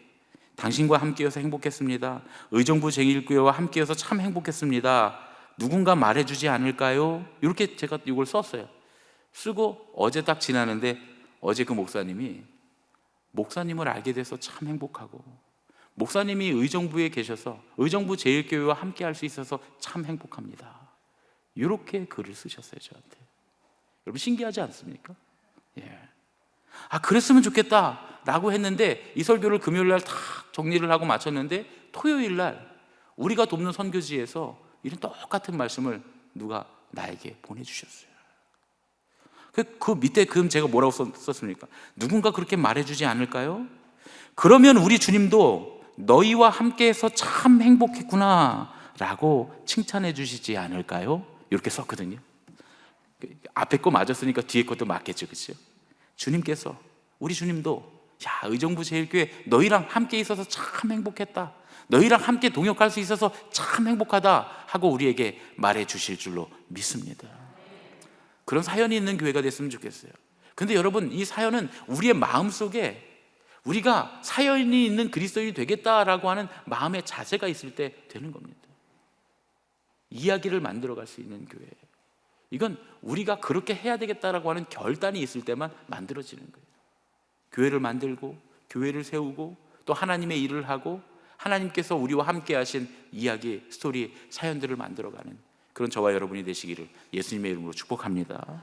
당신과 함께여서 행복했습니다. 의정부 제1교회와 함께여서 참 행복했습니다. 누군가 말해주지 않을까요? 이렇게 제가 이걸 썼어요. 쓰고 어제 딱 지나는데 어제 그 목사님을 알게 돼서 참 행복하고, 목사님이 의정부에 계셔서 의정부 제일교회와 함께 할 수 있어서 참 행복합니다. 이렇게 글을 쓰셨어요, 저한테. 여러분 신기하지 않습니까? 예. 그랬으면 좋겠다 라고 했는데, 이 설교를 금요일 날 다 정리를 하고 마쳤는데, 토요일 날 우리가 돕는 선교지에서 이런 똑같은 말씀을 누가 나에게 보내주셨어요. 그 밑에 제가 뭐라고 썼습니까? 누군가 그렇게 말해주지 않을까요? 그러면 우리 주님도 너희와 함께해서 참 행복했구나 라고 칭찬해 주시지 않을까요? 이렇게 썼거든요. 앞에 거 맞았으니까 뒤에 것도 맞겠죠, 그렇죠? 주님께서, 우리 주님도 의정부 제일교회 너희랑 함께 있어서 참 행복했다, 너희랑 함께 동역할 수 있어서 참 행복하다 하고 우리에게 말해 주실 줄로 믿습니다. 그런 사연이 있는 교회가 됐으면 좋겠어요. 근데 여러분, 이 사연은 우리의 마음속에 우리가 사연이 있는 그리스도인이 되겠다라고 하는 마음의 자세가 있을 때 되는 겁니다. 이야기를 만들어갈 수 있는 교회, 이건 우리가 그렇게 해야 되겠다라고 하는 결단이 있을 때만 만들어지는 거예요. 교회를 만들고 교회를 세우고 또 하나님의 일을 하고 하나님께서 우리와 함께 하신 이야기, 스토리, 사연들을 만들어가는 그런 저와 여러분이 되시기를 예수님의 이름으로 축복합니다.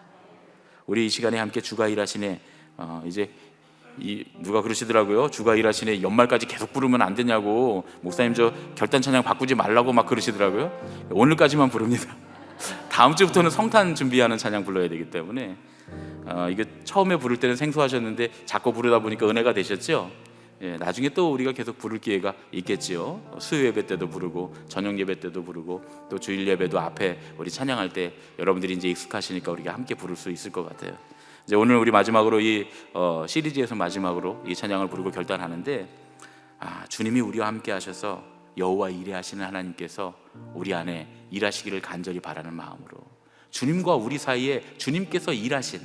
우리 이 시간에 함께 주가 일하시네, 이제 누가 그러시더라고요. 주가 일하시네 연말까지 계속 부르면 안 되냐고, 목사님 저 결단 찬양 바꾸지 말라고 막 그러시더라고요. 오늘까지만 부릅니다. 다음 주부터는 성탄 준비하는 찬양 불러야 되기 때문에 이게 처음에 부를 때는 생소하셨는데 자꾸 부르다 보니까 은혜가 되셨죠. 예, 나중에 또 우리가 계속 부를 기회가 있겠지요. 수요 예배 때도 부르고 저녁 예배 때도 부르고 또 주일 예배도 앞에 우리 찬양할 때 여러분들이 이제 익숙하시니까 우리가 함께 부를 수 있을 것 같아요. 이제 오늘 우리 마지막으로 이 시리즈에서 마지막으로 이 찬양을 부르고 결단하는데, 주님이 우리와 함께 하셔서 여호와 일에 하시는 하나님께서 우리 안에 일하시기를 간절히 바라는 마음으로, 주님과 우리 사이에 주님께서 일하신,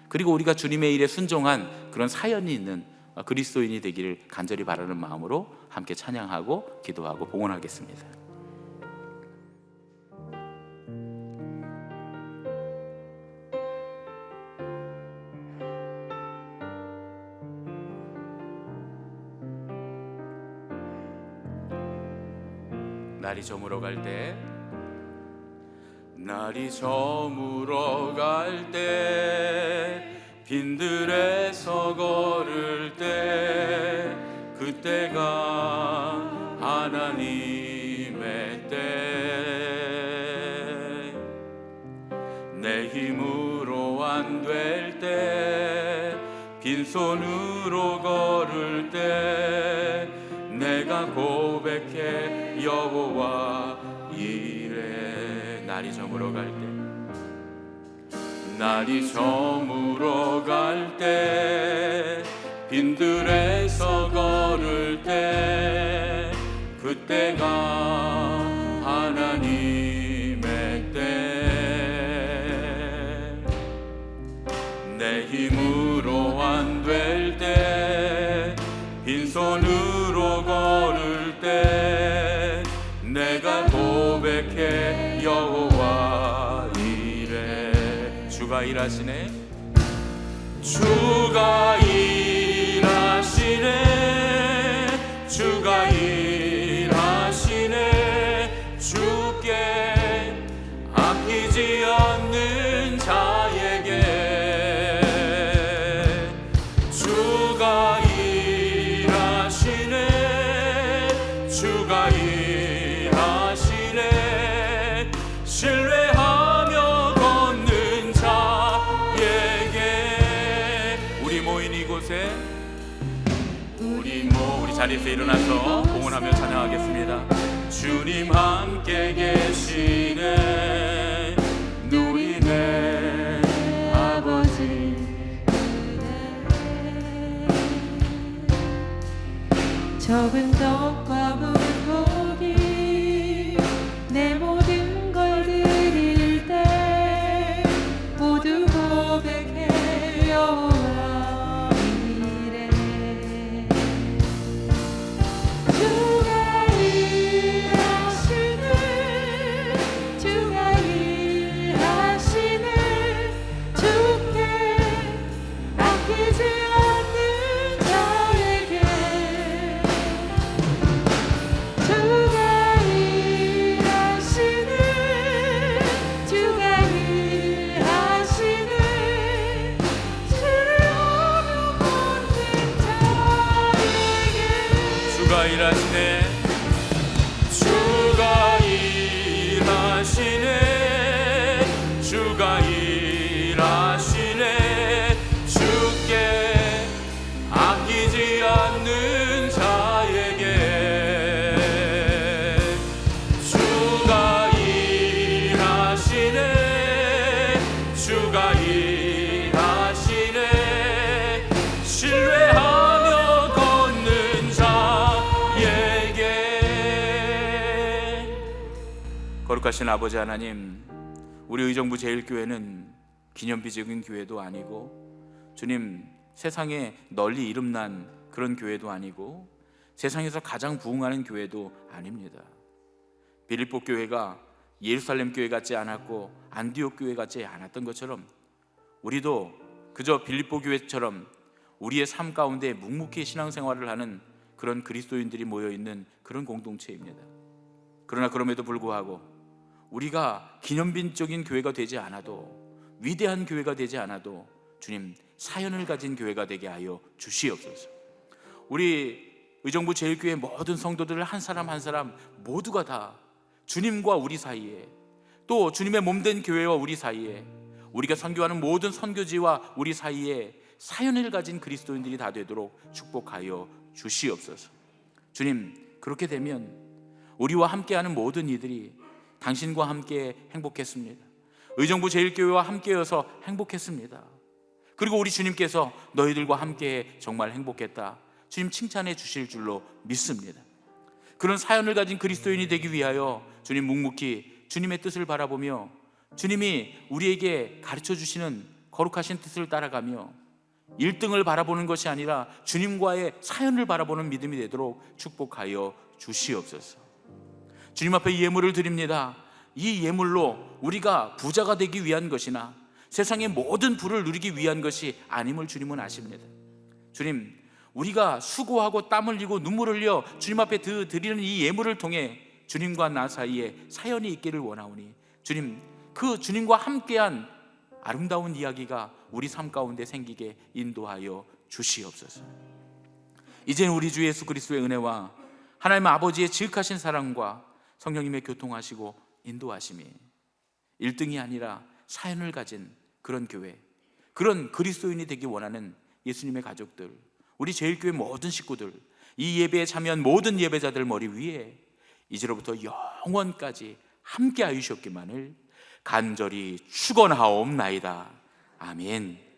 그리고 우리가 주님의 일에 순종한 그런 사연이 있는 그리스도인이 되기를 간절히 바라는 마음으로 함께 찬양하고 기도하고 봉헌하겠습니다. 날이 저물어 갈 때, 날이 저물어 갈 때, 빈들에서 걸을 때, 그때가 하나님의 때, 내 힘으로 안 될 때, 빈손으로 걸을 때, 내가 고백해 여호와 이래. 날이 저물어 갈 때, 날이 저물어 갈 때, 빈들에서 걸을 때, 그때가 하나님의 때, 내 힘으로 안 될 때, 빈손으로 걸을 때, 내가 고백해 여호와 이래. 주가 일하시네, 주가 일하시네, 주가 일하시네, 주께 아끼지 않는 자에게 주가 일하시네, 주가 일하시네, 신뢰하며 걷는 자에게. 우리 모인 이곳에 우리 자리에서 일어나서 봉헌하며 찬양하겠습니다. 주님 함께 계시네, 누리네 아버지. 적은 떡과 물고기 내 모든 걸 드릴 때 모두 고백해 여호와 이래. 주가 일하시네, 주가 주가 일하시네. 주가 일하시네. 주가 일하시네. 주께 아끼지 않는 자에게 주가 일하시네. 주가 일하시네. 신뢰하며 걷는 자에게. 거룩하신 아버지 하나님, 우리 의정부 제일교회는 기념비적인 교회도 아니고 주님, 세상에 널리 이름난 그런 교회도 아니고 세상에서 가장 부흥하는 교회도 아닙니다. 빌립보 교회가 예루살렘 교회 같지 않았고 안디옥 교회 같지 않았던 것처럼 우리도 그저 빌립보 교회처럼 우리의 삶 가운데 묵묵히 신앙생활을 하는 그런 그리스도인들이 모여있는 그런 공동체입니다. 그러나 그럼에도 불구하고 우리가 기념비적인 교회가 되지 않아도, 위대한 교회가 되지 않아도 주님, 사연을 가진 교회가 되게 하여 주시옵소서. 우리 의정부 제일교회 모든 성도들 한 사람 한 사람 모두가 다 주님과 우리 사이에, 또 주님의 몸된 교회와 우리 사이에, 우리가 선교하는 모든 선교지와 우리 사이에 사연을 가진 그리스도인들이 다 되도록 축복하여 주시옵소서. 주님, 그렇게 되면 우리와 함께하는 모든 이들이 당신과 함께 행복했습니다. 의정부 제일교회와 함께여서 행복했습니다. 그리고 우리 주님께서 너희들과 함께 정말 행복했다, 주님 칭찬해 주실 줄로 믿습니다. 그런 사연을 가진 그리스도인이 되기 위하여 주님 묵묵히 주님의 뜻을 바라보며 주님이 우리에게 가르쳐 주시는 거룩하신 뜻을 따라가며 1등을 바라보는 것이 아니라 주님과의 사연을 바라보는 믿음이 되도록 축복하여 주시옵소서. 주님 앞에 이 예물을 드립니다. 이 예물로 우리가 부자가 되기 위한 것이나 세상의 모든 부를 누리기 위한 것이 아님을 주님은 아십니다. 주님, 우리가 수고하고 땀 흘리고 눈물 흘려 주님 앞에 드리는 이 예물을 통해 주님과 나 사이에 사연이 있기를 원하오니 주님, 그 주님과 함께한 아름다운 이야기가 우리 삶 가운데 생기게 인도하여 주시옵소서. 이제는 우리 주 예수 그리스도의 은혜와 하나님 아버지의 지극하신 사랑과 성령님의 교통하시고 인도하심이 1등이 아니라 사연을 가진 그런 교회, 그런 그리스도인이 되기 원하는 예수님의 가족들, 우리 제일교회 모든 식구들, 이 예배에 참여한 모든 예배자들 머리 위에 이제로부터 영원까지 함께 하시옵기만을 간절히 축원하옵나이다. 아멘.